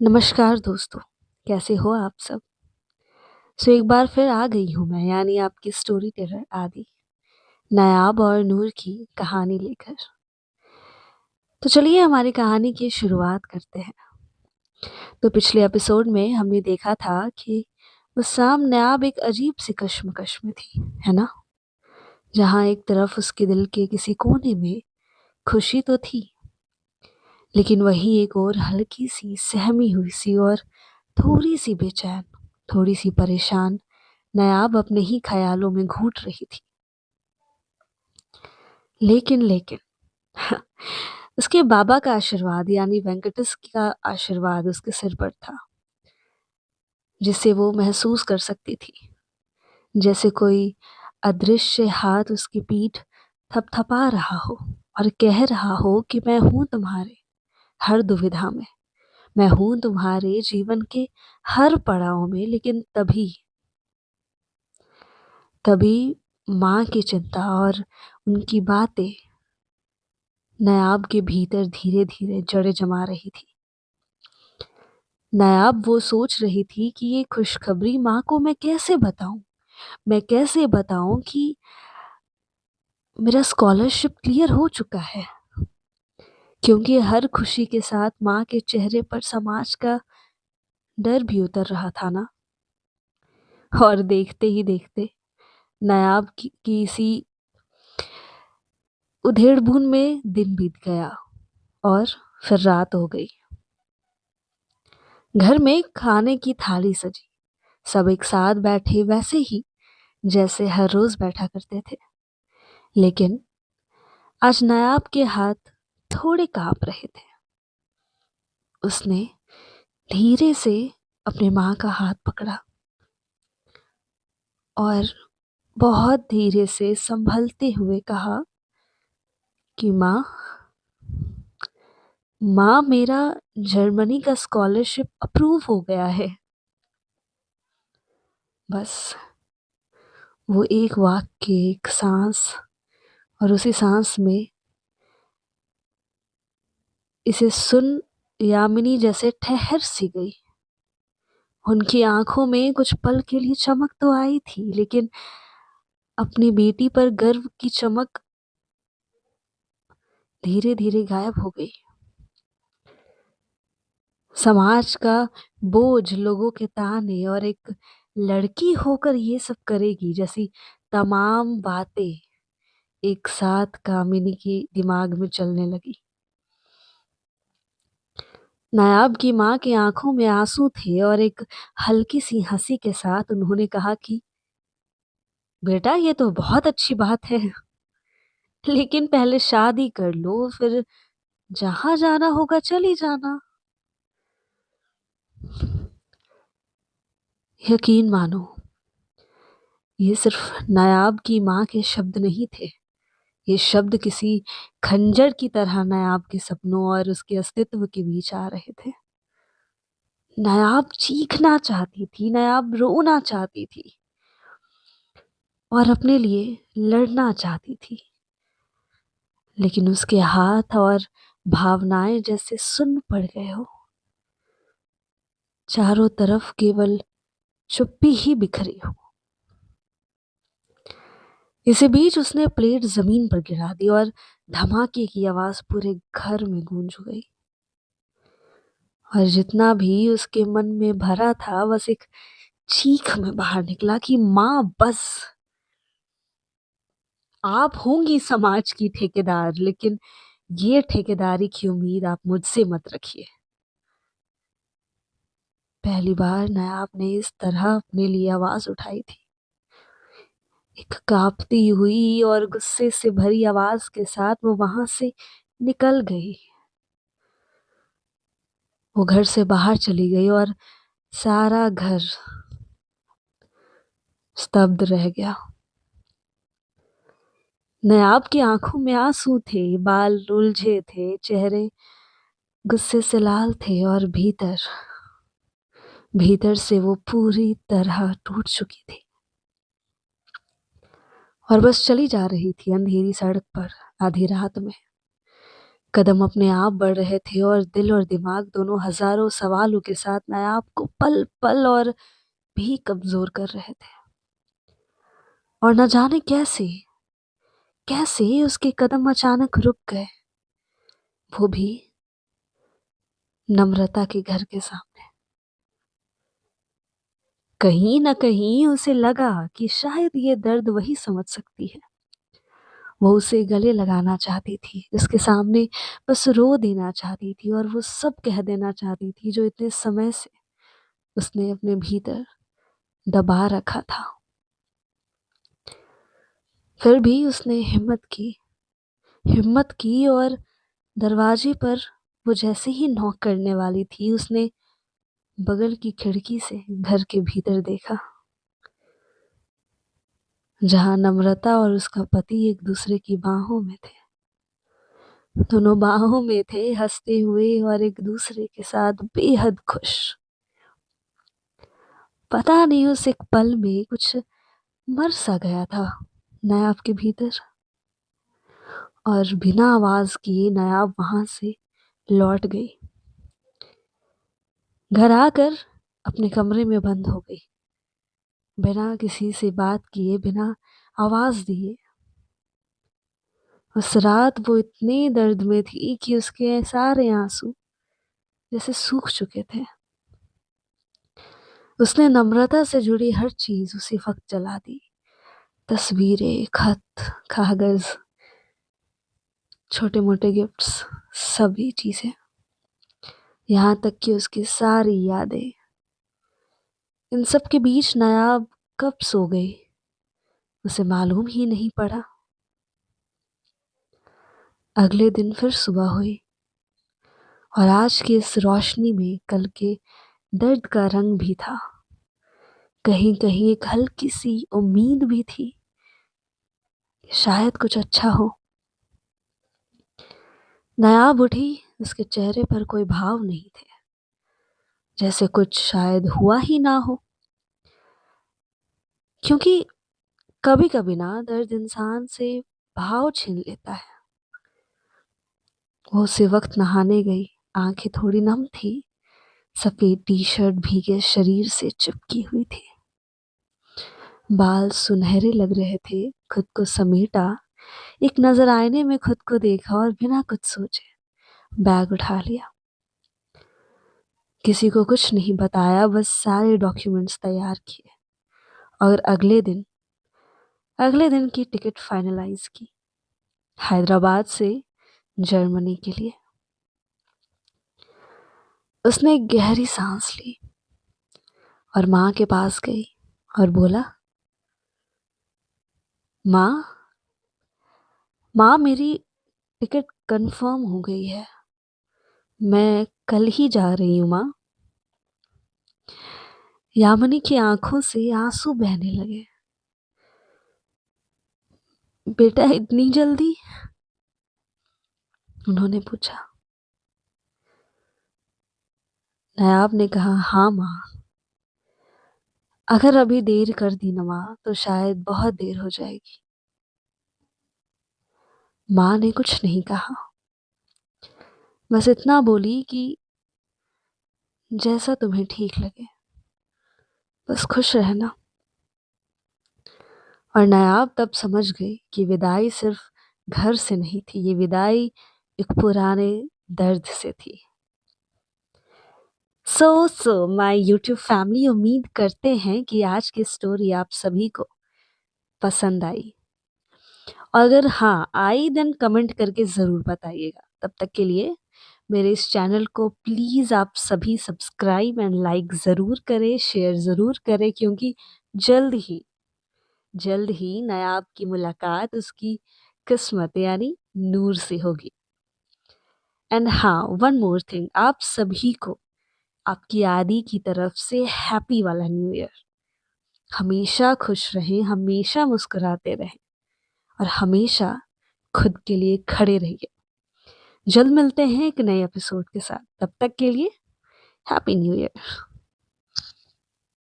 नमस्कार दोस्तों, कैसे हो आप सब? एक बार फिर आ गई हूँ मैं यानी आपकी स्टोरी टेलर आदि, नायाब और नूर की कहानी लेकर। तो चलिए हमारी कहानी की शुरुआत करते हैं। तो पिछले एपिसोड में हमने देखा था कि बस्साम नायाब एक अजीब-सी कश्मकश में थी, है ना? जहाँ एक तरफ उसके दिल के किसी कोने में खुशी तो थी, लेकिन वहीं एक और हल्की-सी सहमी हुई-सी और थोड़ी-सी बेचैन, थोड़ी-सी परेशान नायाब अपने ही ख़यालों में घूट रही थी। लेकिन उसके बाबा का आशीर्वाद यानी वेंकटेश का आशीर्वाद उसके सिर पर था, जिसे वो महसूस कर सकती थी। जैसे कोई अदृश्य हाथ उसकी पीठ थपथपा रहा हो और कह रहा हो कि मैं हूँ तुम्हारे हर दुविधा में, मैं हूँ तुम्हारे जीवन के हर पड़ाव में। लेकिन तभी तभी माँ की चिंता और उनकी बातें नायाब के भीतर धीरे-धीरे जड़ें जमा रही थी। नायाब वो सोच रही थी कि ये खुशखबरी माँ को मैं कैसे बताऊँ? मैं कैसे बताऊँ कि मेरा स्कॉलरशिप क्लियर हो चुका है? क्योंकि हर खुशी के साथ माँ के चेहरे पर समाज का डर भी उतर रहा था ना। और देखते ही देखते नायाब की इसी उधेड़-बुन में दिन बीत गया और फिर रात हो गई। घर में खाने की थाली सजी, सब एक साथ बैठे वैसे ही जैसे हर रोज बैठा करते थे। लेकिन आज नायाब के हाथ थोड़े कांप रहे थे। उसने धीरे से अपनी माँ का हाथ पकड़ा और बहुत धीरे से संभलते हुए कहा कि माँ, माँ मेरा जर्मनी का स्कॉलरशिप अप्रूव हो गया है। बस वो एक वाक्य, एक सांस, और उसी सांस में इसे सुन यामिनी जैसे ठहर सी गई। उनकी आंखों में कुछ पल के लिए चमक तो आई थी, लेकिन अपनी बेटी पर गर्व की चमक धीरे-धीरे गायब हो गई। समाज का बोझ, लोगों के ताने और एक लड़की होकर ये सब करेगी जैसी तमाम बातें एक साथ कामिनी के दिमाग में चलने लगी। नायाब की माँ की आंखों में आंसू थे और एक हल्की सी हंसी के साथ उन्होंने कहा कि बेटा ये तो बहुत अच्छी बात है, लेकिन पहले शादी कर लो, फिर जहाँ जाना होगा चली जाना। यकीन मानो, ये सिर्फ नायाब की माँ के शब्द नहीं थे। ये शब्द किसी खंजर की तरह नायाब के सपनों और उसके अस्तित्व के बीच आ रहे थे। नायाब चीखना चाहती थी, नायाब रोना चाहती थी और अपने लिए लड़ना चाहती थी, लेकिन उसके हाथ और भावनाएं जैसे सुन्न पड़ गए हो। चारों तरफ केवल चुप्पी ही बिखरी हो। इसी बीच उसने प्लेट जमीन पर गिरा दी और धमाके की आवाज पूरे घर में गूंज गई। और जितना भी उसके मन में भरा था बस एक चीख में बाहर निकला कि माँ बस, आप होंगी समाज की ठेकेदार, लेकिन ये ठेकेदारी की उम्मीद आप मुझसे मत रखिए। पहली बार नायाब ने इस तरह अपने लिए आवाज उठाई थी, एक कांपती हुई और गुस्से से भरी आवाज के साथ वो वहां से निकल गई। वो घर से बाहर चली गई और सारा घर स्तब्ध रह गया। नायाब की आंखों में आंसू थे, बाल उलझे थे, चेहरे गुस्से से लाल थे और भीतर भीतर से वो पूरी तरह टूट चुकी थी और बस चली जा रही थी अंधेरी सड़क पर आधी रात में। कदम अपने आप बढ़ रहे थे और दिल और दिमाग दोनों हजारों सवालों के साथ नायाब को पल पल और भी कमजोर कर रहे थे। और न जाने कैसे कैसे उसके कदम अचानक रुक गए, वो भी नम्रता के घर के सामने। कहीं न कहीं उसे लगा कि शायद ये दर्द वही समझ सकती है। वो उसे गले लगाना चाहती थी, उसके सामने बस रो देना चाहती थी और वो सब कह देना चाहती थी जो इतने समय से उसने अपने भीतर दबा रखा था। फिर भी उसने हिम्मत की और दरवाजे पर वो जैसे ही नॉक करने वाली थी, उसने बगल की खिड़की से घर के भीतर देखा, जहां नम्रता और उसका पति एक दूसरे की बाहों में थे। दोनों बाहों में थे, हंसते हुए और एक दूसरे के साथ बेहद खुश। पता नहीं उस एक पल में कुछ मर सा गया था नायाब के भीतर, और बिना आवाज किए नायाब वहां से लौट गई। घर आकर अपने कमरे में बंद हो गई, बिना किसी से बात किए, बिना आवाज दिए। उस रात वो इतनी दर्द में थी कि उसके सारे आंसू जैसे सूख चुके थे। उसने नम्रता से जुड़ी हर चीज उसी वक्त जला दी, तस्वीरें, खत, कागज, छोटे मोटे गिफ्ट्स, सभी चीजें, यहाँ तक कि उसकी सारी यादें। इन सब के बीच नायाब कब सो गई उसे मालूम ही नहीं पड़ा। अगले दिन फिर सुबह हुई और आज की इस रोशनी में कल के दर्द का रंग भी था। कहीं कहीं एक हल्की सी उम्मीद भी थी कि शायद कुछ अच्छा हो। नायाब उठी, उसके चेहरे पर कोई भाव नहीं थे, जैसे कुछ शायद हुआ ही ना हो। क्योंकि कभी कभी ना दर्द इंसान से भाव छीन लेता है। वो उसी वक्त नहाने गई, आंखें थोड़ी नम थी, सफेद टी शर्ट भीगे शरीर से चिपकी हुई थी, बाल सुनहरे लग रहे थे। खुद को समेटा, एक नजर आईने में खुद को देखा और बिना कुछ सोचे बैग उठा लिया। किसी को कुछ नहीं बताया, बस सारे डॉक्यूमेंट्स तैयार किए और अगले दिन की टिकट फाइनलाइज की, हैदराबाद से जर्मनी के लिए। उसने एक गहरी सांस ली और माँ के पास गई और बोला, माँ, माँ, मेरी टिकट कंफर्म हो गई है, मैं कल ही जा रही हूँ माँ। यामिनी की आंखों से आंसू बहने लगे। बेटा, इतनी जल्दी? उन्होंने पूछा। नायाब ने कहा, हाँ माँ, अगर अभी देर कर दी ना माँ तो शायद बहुत देर हो जाएगी। माँ ने कुछ नहीं कहा, बस इतना बोली कि जैसा तुम्हें ठीक लगे, बस खुश रहना। और नायाब तब समझ गई कि विदाई सिर्फ घर से नहीं थी, ये विदाई एक पुराने दर्द से थी। सो माय यूट्यूब फैमिली, उम्मीद करते हैं कि आज की स्टोरी आप सभी को पसंद आई। अगर हाँ आई देन कमेंट करके ज़रूर बताइएगा। तब तक के लिए मेरे इस चैनल को प्लीज़ आप सभी सब्सक्राइब एंड लाइक ज़रूर करें, शेयर ज़रूर करें, क्योंकि जल्द ही नायाब की मुलाकात उसकी किस्मत यानी नूर से होगी। एंड हाँ, वन मोर थिंग, आप सभी को आपकी आदि की तरफ से हैप्पी वाला न्यू ईयर। हमेशा खुश रहें, हमेशा मुस्कुराते रहें और हमेशा खुद के लिए खड़े रहिए। जल्द मिलते हैं एक नए एपिसोड के साथ, तब तक के लिए हैप्पी न्यू ईयर।